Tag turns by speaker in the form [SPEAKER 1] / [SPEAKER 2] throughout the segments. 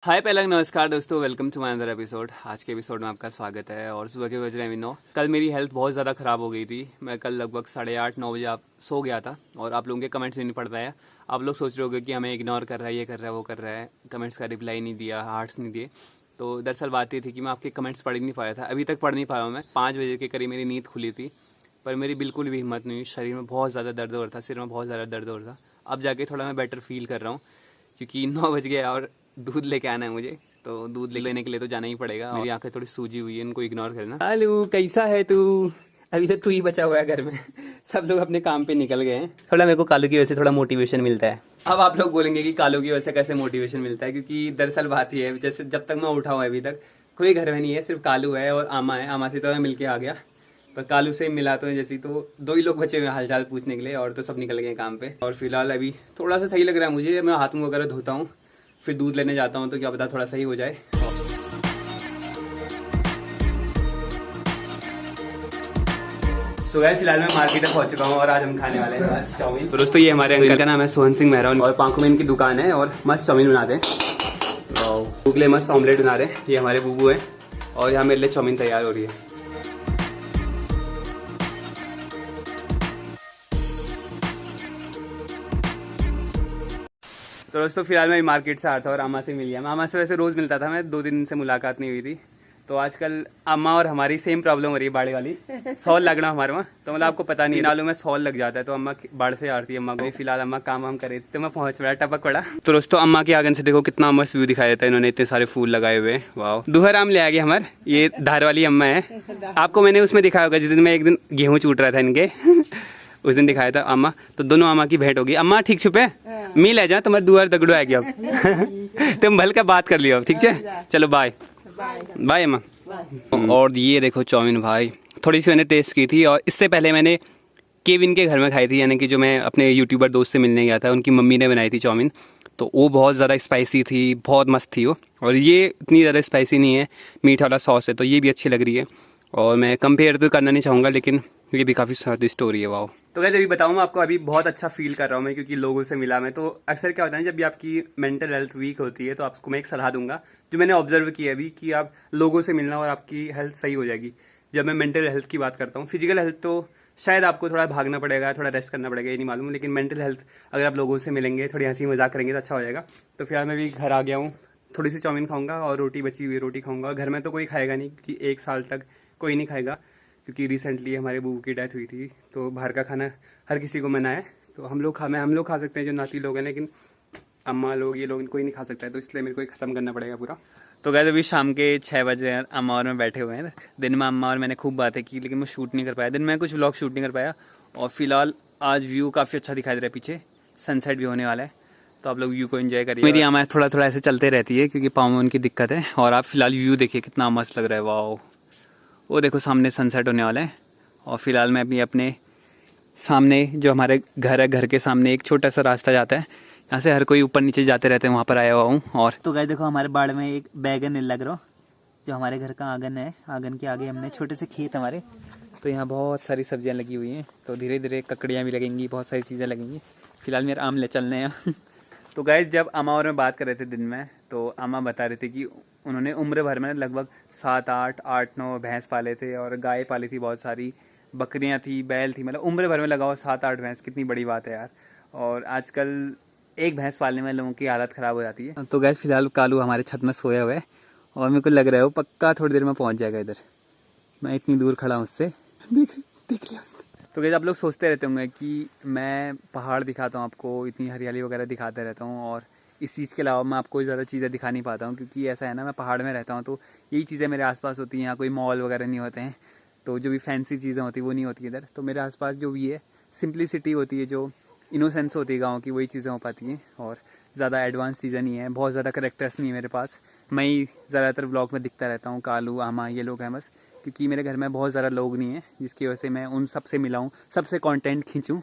[SPEAKER 1] हाय पहला नमस्कार दोस्तों, welcome to my another episode. आज के एपिसोड में आपका स्वागत है। और सुबह के बज रहे हैं 9। कल मेरी हेल्थ बहुत ज़्यादा ख़राब हो गई थी। मैं कल लगभग 8:30-9 बजे आप सो गया था और आप लोगों के कमेंट्स नहीं पढ़ पाया। आप लोग सोच रहे होगे कि हमें इग्नोर कर रहा है, ये कर रहा है, वो कर रहा है, कमेंट्स का रिप्लाई नहीं दिया, हार्ट्स नहीं दिए। तो दरअसल बात ये थी कि मैं आपके कमेंट्स पढ़ ही नहीं पाया था, अभी तक पढ़ नहीं पाया हूँ। मैं 5 बजे के करीब मेरी नींद खुली थी, पर मेरी बिल्कुल भी हिम्मत नहीं हुई। शरीर में बहुत ज़्यादा दर्द हो रहा था, सिर में बहुत ज़्यादा दर्द हो रहा था। अब जाके थोड़ा मैं बेटर फील कर रहा हूँ, क्योंकि 9 बज गया और दूध लेके आना है मुझे। तो दूध लेने के लिए तो जाना ही पड़ेगा। मेरी आंखें थोड़ी सूजी हुई है, इनको इग्नोर करना। हेलो, कैसा है तू? अभी तक तू ही बचा हुआ है घर में। सब लोग अपने काम पे निकल गए हैं। थोड़ा मेरे को कालू की वजह से थोड़ा मोटिवेशन मिलता है। अब आप लोग बोलेंगे कि कालू की वजह से कैसे मोटिवेशन मिलता है, क्योंकि दरअसल बात ही है, जैसे जब तक मैं उठा हूँ अभी तक कोई घर में नहीं है, सिर्फ कालू है और आमा है। आमा से तो मैं मिलके आ गया, पर कालू से मिला तो जैसे तो 2 ही लोग बचे हुए हालचाल पूछने के लिए, और तो सब निकल गए काम पे। और फिलहाल अभी थोड़ा सा सही लग रहा है मुझे। मैं हाथ मुंह वगैरह धोता हूँ, फिर दूध लेने जाता हूँ, तो क्या पता थोड़ा सही हो जाए। तो वैसे फिलहाल मैं मार्केट में पहुंच चुका हूँ और आज हम खाने वाले हैं चाउमीन। तो दोस्तों ये हमारे अंकल का नाम है सोहन सिंह मेहरा, और पांखों में इनकी दुकान है और मस्त चाउमीन बनाते हैं। और भूख मस्त ऑमलेट बना रहे हैं। ये हमारे बूबू हैं और यहाँ मेरे लिए चाउमीन तैयार हो रही है। तो दोस्तों फिलहाल मैं मार्केट से आया था और अम्मा से मिल गया। मैं अम्मा से वैसे रोज़ मिलता था, मैं 2 दिन से मुलाकात नहीं हुई थी। तो आजकल अम्मा और हमारी सेम प्रॉब्लम हो रही है, बाढ़ वाली। सॉल लगना हमारे वहाँ, तो मतलब आपको पता नहीं, नालों में सॉल लग जाता है, तो अम्मा बाढ़ से आती है अम्मा को। फिलहाल अम्मा काम वाम करे तो मैं पहुँच पड़ा, टपक पड़ा। तो दोस्तों अम्मा के आंगन से देखो कितना मस्त व्यू दिखाई देता है। इन्होंने इतने सारे फूल लगाए हुए हैं, वाह। दुहर आम ले आ गए हमारे, ये धार वाली अम्मा है। आपको मैंने उसमें दिखाया होगा जिस दिन मैं एक दिन गेहूँ चूट रहा था इनके उस दिन दिखाया था अम्मा। तो दोनों अम्मा की भेंट होगी। अम्मा ठीक छुपे मिल है जा, तुम्हारे दुआर दगड़ो आएगी अब तुम भल का बात कर लियो अब, ठीक है? चलो बाय बाय अम्मा। और ये देखो चाउमीन भाई, थोड़ी सी मैंने टेस्ट की थी, और इससे पहले मैंने केविन के घर में खाई थी, यानी कि जो मैं अपने यूट्यूबर दोस्त से मिलने गया था, उनकी मम्मी ने बनाई थी चाउमीन। तो वो बहुत ज़्यादा स्पाइसी थी, बहुत मस्त थी वो। और ये इतनी ज़्यादा स्पाइसी नहीं है, मीठा वाला सॉस है, तो ये भी अच्छी लग रही है। और मैं कंपेयर तो करना नहीं चाहूँगा, लेकिन ये भी काफ़ी स्वादिष्ट हो रही है, वाह। तो वैसे अभी बताऊँ मैं आपको, अभी बहुत अच्छा फील कर रहा हूँ मैं, क्योंकि लोगों से मिला मैं। तो अक्सर क्या होता है, जब भी आपकी मेंटल हेल्थ वीक होती है, तो आपको मैं एक सलाह दूंगा जो मैंने ऑब्जर्व किया अभी, कि आप लोगों से मिलना और आपकी हेल्थ सही हो जाएगी। जब मैं मेंटल हेल्थ की बात करता हूँ, फिजिकल हेल्थ तो शायद आपको थोड़ा भागना पड़ेगा, थोड़ा रेस्ट करना पड़ेगा, ये नहीं मालूम, लेकिन मेंटल हेल्थ अगर आप लोगों से मिलेंगे, थोड़ी हंसी मजाक करेंगे तो अच्छा हो जाएगा। तो फिलहाल मैं भी घर आ गया हूँ, थोड़ी सी चाउमीन खाऊंगा और रोटी बची हुई रोटी खाऊंगा। घर में तो कोई खाएगा नहीं, क्योंकि 1 साल तक कोई नहीं खाएगा, क्योंकि रिसेंटली हमारे बूबू की डेथ हुई थी। तो बाहर का खाना हर किसी को मना है। तो हम लोग खा सकते हैं जो नाती लोग हैं, लेकिन अम्मा लोग, ये लोग कोई नहीं खा सकता है। तो इसलिए मेरे को ख़त्म करना पड़ेगा पूरा। तो गैस अभी शाम के 6 बजे अम्मा और मैं बैठे हुए हैं। दिन में अम्मा और मैंने खूब बातें की, लेकिन मैं शूट नहीं कर पाया, दिन में कुछ व्लॉग शूट नहीं कर पाया। और फिलहाल आज व्यू काफ़ी अच्छा दिखाई दे रहा है, पीछे सनसेट भी होने वाला है, तो आप लोग व्यू को एंजॉय करिए। मेरी अम्मा थोड़ा थोड़ा ऐसे चलते रहती है, क्योंकि पाँव में उनकी दिक्कत है। और आप फिलहाल व्यू देखिए कितना मस्त लग रहा है, वाह। वो देखो सामने सनसेट होने वाला है। और फिलहाल मैं अभी अपने सामने जो हमारे घर है, घर के सामने एक छोटा सा रास्ता जाता है, यहाँ से हर कोई ऊपर नीचे जाते रहते हैं, वहाँ पर आया हुआ हूँ। और
[SPEAKER 2] तो गाइस देखो हमारे बाड़ में एक बैगन लग रहा, जो हमारे घर का आंगन है। आंगन के आगे हमने छोटे से खेत हमारे,
[SPEAKER 1] तो यहाँ बहुत सारी सब्जियाँ लगी हुई हैं। तो धीरे धीरे ककड़ियाँ भी लगेंगी, बहुत सारी चीज़ें लगेंगी। फिलहाल मेरे आम ले चलने हैं तो गाइस जब अम्मा और मैं बात कर रहे थे दिन में, तो अम्मा बता रहे थे कि उन्होंने उम्र भर में लगभग 7-8 भैंस पाले थे, और गाय पाली थी, बहुत सारी बकरियां थी, बैल थी। मतलब उम्र भर में लगाओ 7-8 भैंस, कितनी बड़ी बात है यार। और आजकल एक भैंस पालने में लोगों की हालत ख़राब हो जाती है। तो गैस फिलहाल कालू हमारे छत में सोया हुआ है, और मेरे को लग रहा है वो पक्का थोड़ी देर में पहुंच जाएगा इधर। मैं इतनी दूर खड़ा हूँ उससे, देख लिया उसने। तो गैस आप लोग सोचते रहते होंगे कि मैं पहाड़ दिखाता हूँ आपको, इतनी हरियाली वगैरह दिखाते रहता हूँ, और इस चीज़ के अलावा मैं आपको ज़्यादा चीज़ें दिखा नहीं पाता हूँ, क्योंकि ऐसा है ना, मैं पहाड़ में रहता हूँ, तो यही चीज़ें मेरे आसपास होती हैं। यहाँ कोई मॉल वगैरह नहीं होते हैं, तो जो भी फैंसी चीज़ें होती हैं वो नहीं होती इधर। तो मेरे आसपास जो भी है, सिंपलिसिटी होती है, जो इनोसेंस होती है गाँव की, वही चीज़ें हो पाती हैं। और ज़्यादा एडवांस चीज़ें नहीं है, बहुत ज़्यादा करेक्टर्स नहीं है मेरे पास। मैं ही ज़्यादातर ब्लॉग में दिखता रहता हूँ, कालू आमा ये लोग हैं बस, क्योंकि मेरे घर में बहुत ज़्यादा लोग नहीं है, जिसकी वजह से मैं उन सब से मिला हूँ, सबसे कंटेंट खींचूँ,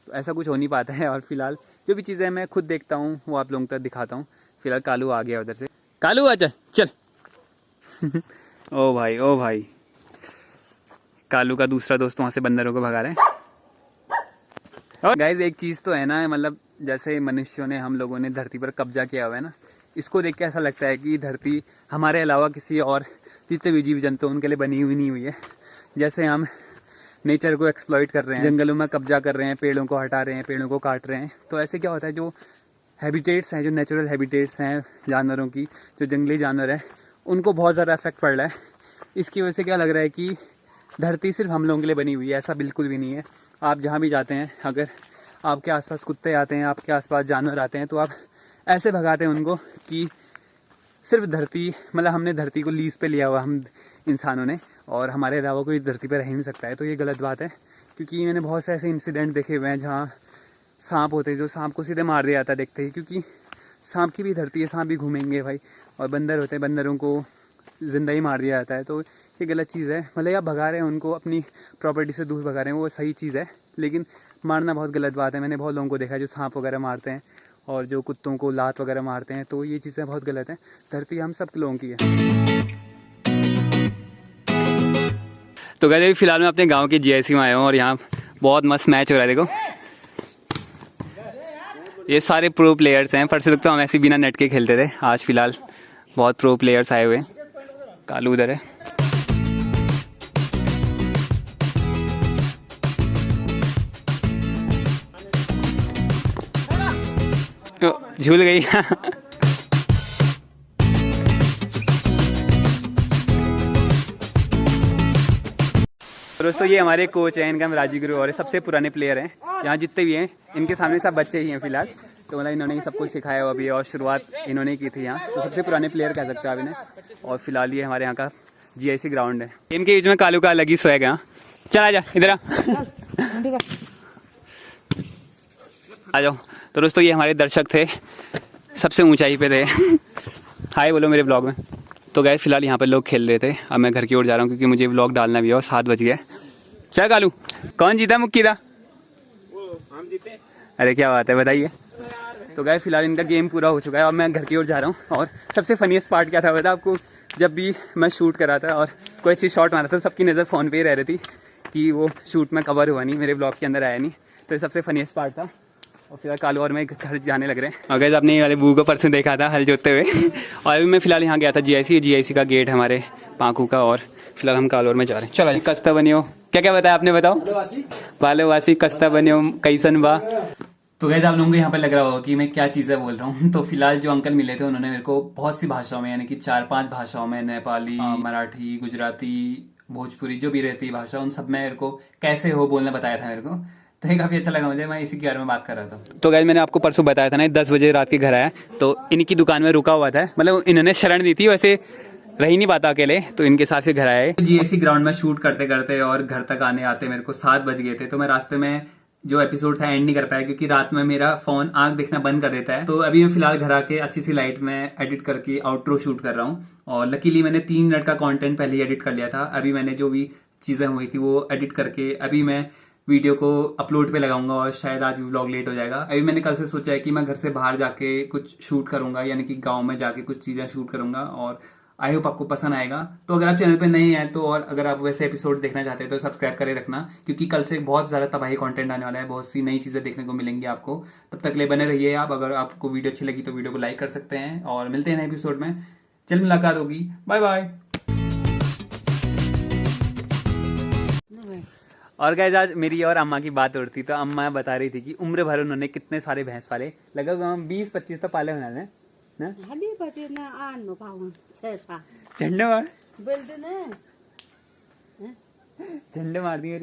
[SPEAKER 1] तो ऐसा कुछ हो नहीं पाता है। और फिलहाल जो भी चीज़ें मैं खुद देखता हूँ वो आप लोगों तक दिखाता हूँ। फिलहाल कालू आ गया उधर से, कालू आजा चल ओ भाई ओ भाई, कालू का दूसरा दोस्त वहाँ से बंदरों को भगा रहे हैं। और गाइज एक चीज़ तो है ना, मतलब जैसे मनुष्यों ने, हम लोगों ने धरती पर कब्जा किया हुआ है ना, इसको देख के ऐसा लगता है कि धरती हमारे अलावा किसी और जितने भी जीव जंतु उनके लिए बनी हुई नहीं हुई है। जैसे हम नेचर को एक्सप्लॉइट कर रहे हैं, जंगलों में कब्जा कर रहे हैं, पेड़ों को हटा रहे हैं, पेड़ों को काट रहे हैं, तो ऐसे क्या होता है जो हैबिटेट्स हैं, जो नेचुरल हैबिटेट्स हैं जानवरों की, जो जंगली जानवर हैं, उनको बहुत ज़्यादा इफेक्ट पड़ रहा है। इसकी वजह से क्या लग रहा है कि धरती सिर्फ हम लोगों के लिए बनी हुई है, ऐसा बिल्कुल भी नहीं है। आप जहाँ भी जाते हैं, अगर आपके आसपास कुत्ते आते हैं, आपके आसपास जानवर आते हैं, तो आप ऐसे भगाते हैं उनको कि सिर्फ धरती, मतलब हमने धरती को लीज पे लिया हुआ हम इंसानों ने, और हमारे अलावा कोई धरती पर रह ही नहीं सकता है। तो ये गलत बात है, क्योंकि मैंने बहुत से ऐसे इंसिडेंट देखे हुए हैं जहाँ सांप होते हैं जो सांप को सीधे मार दिया जाता है देखते ही, क्योंकि सांप की भी धरती है, सांप भी घूमेंगे भाई। और बंदर होते हैं, बंदरों को जिंदा ही मार दिया जाता है। तो ये गलत चीज़ है। मतलब आप भगा रहे हैं उनको, अपनी प्रॉपर्टी से दूर भगा रहे हैं, वो सही चीज़ है, लेकिन मारना बहुत गलत बात है। मैंने बहुत लोगों को देखा है जो सांप वगैरह मारते हैं और जो कुत्तों को लात वगैरह मारते हैं, तो ये चीज़ें बहुत गलत हैं। धरती हम सब लोगों की है। तो कहते फिलहाल मैं अपने गांव के जीआईसी में आया हूँ और यहाँ बहुत मस्त मैच हो रहा है। देखो ये सारे प्रो प्लेयर्स हैं। परसों तक तो हम ऐसे बिना नेट के खेलते थे, आज फिलहाल बहुत प्रो प्लेयर्स आए हुए हैं। कालू उधर है, झूल गई। दोस्तों ये हमारे कोच हैं, इनका नाम राजीव गुरु और सबसे पुराने प्लेयर हैं यहाँ जितने भी हैं। इनके सामने सब बच्चे ही हैं फिलहाल, तो मतलब इन्होंने ही सब कुछ सिखाया हुआ अभी और शुरुआत इन्होंने की थी यहाँ, तो सबसे पुराने प्लेयर कह सकते हो आप इन्हें। और फिलहाल ये हमारे यहाँ का जीआईसी ग्राउंड है। इनके बीच में कालू का अलग ही स्वैग है। चला जा इधर आ जाओ। तो दोस्तों ये हमारे दर्शक थे, सबसे ऊंचाई पे थे। हाय बोलो मेरे ब्लॉग में। तो गए फिलहाल यहाँ पे लोग खेल रहे थे, अब मैं घर की ओर जा रहा हूँ क्योंकि मुझे व्लॉग डालना भी है और 7 बज गए। चल कालू, कौन जीता मुक्की था? हम जीते। अरे क्या बात है, बताइए। तो गए फिलहाल इनका गेम पूरा हो चुका है, अब मैं घर की ओर जा रहा हूँ। और सबसे फनीस्ट पार्ट क्या था पता आपको? जब भी मैं शूट कर रहा था और कोई अच्छी शॉट मारा था, सबकी नज़र फ़ोन पे ही रह रही थी कि वो शूट में कवर हुआ नहीं, मेरे ब्लॉग के अंदर आया नहीं। तो ये सबसे फनीस्ट पार्ट था। और फिलहाल कालू और मैं घर जाने लग रहे हैं। और गैस आपने ये वाले बू को परसों देखा था हल जोतते हुए। और अभी मैं फिलहाल यहाँ गया था जीआईसी का गेट है हमारे पाकू का, और फिलहाल हम कालौर में जा रहे हैं। चलो कस्ता बनियो, क्या क्या बताया आपने, बताओ। बालोवासी कस्ता बनियो कैसन बा। तो गैस आप लोगों को यहाँ पे लग रहा होगा कि मैं क्या चीज़ें बोल रहा हूँ। तो फिलहाल जो अंकल मिले थे उन्होंने मेरे को बहुत सी भाषाओं में, यानी कि 4-5 भाषाओं में, नेपाली, मराठी, गुजराती, भोजपुरी, जो भी रहती भाषा, उन सब में मेरे को कैसे हो बोलना बताया था मेरे को। तो ये काफ़ी अच्छा लगा मुझे, मैं इसी के बारे में बात कर रहा था। तो गाइस मैंने आपको परसों बताया था ना, 10 बजे रात के घर आया, तो इनकी दुकान में रुका हुआ था। मतलब इन्होंने शरण दी थी, वैसे रह ही नहीं पाता अकेले, तो इनके साथ फिर घर आए। जीआईसी ग्राउंड में शूट करते करते और घर तक आने आते मेरे को 7 बज गए थे। तो मैं रास्ते में जो एपिसोड था एंड नहीं कर पाया, क्योंकि रात में मेरा फोन आंख देखना बंद कर देता है। तो अभी मैं फिलहाल घर आके अच्छी सी लाइट में एडिट करके आउट्रो शूट कर रहा हूँ। और लकीली मैंने 3 मिनट का कंटेंट पहले ही एडिट कर लिया था। अभी मैंने जो भी चीजें हुई थी वो एडिट करके अभी मैं वीडियो को अपलोड पे लगाऊंगा, और शायद आज व्लॉग लेट हो जाएगा। अभी मैंने कल से सोचा है कि मैं घर से बाहर जाके कुछ शूट करूंगा, यानी कि गांव में जाके कुछ चीजें शूट करूंगा, और आई होप आपको पसंद आएगा। तो अगर आप चैनल पे नए हैं तो, और अगर आप वैसे एपिसोड देखना चाहते हैं तो सब्सक्राइब करे रखना, क्योंकि कल से बहुत ज्यादा तबाही कंटेंट आने वाला है, बहुत सी नई चीजें देखने को मिलेंगी आपको। तब तक ले बने रहिए आप। अगर आपको वीडियो अच्छी लगी तो वीडियो को लाइक कर सकते हैं, और मिलते हैं नए एपिसोड में। चल मुलाकात होगी, बाय बाय। और गाइस आज मेरी और अम्मा की बात हो रही थी, तो अम्मा बता रही थी कि उम्र भर उन्होंने कितने सारे भैंस पाले, लगभग 20-25 तो पाले होना है ना। झंडे मार, झंडे मार दिए।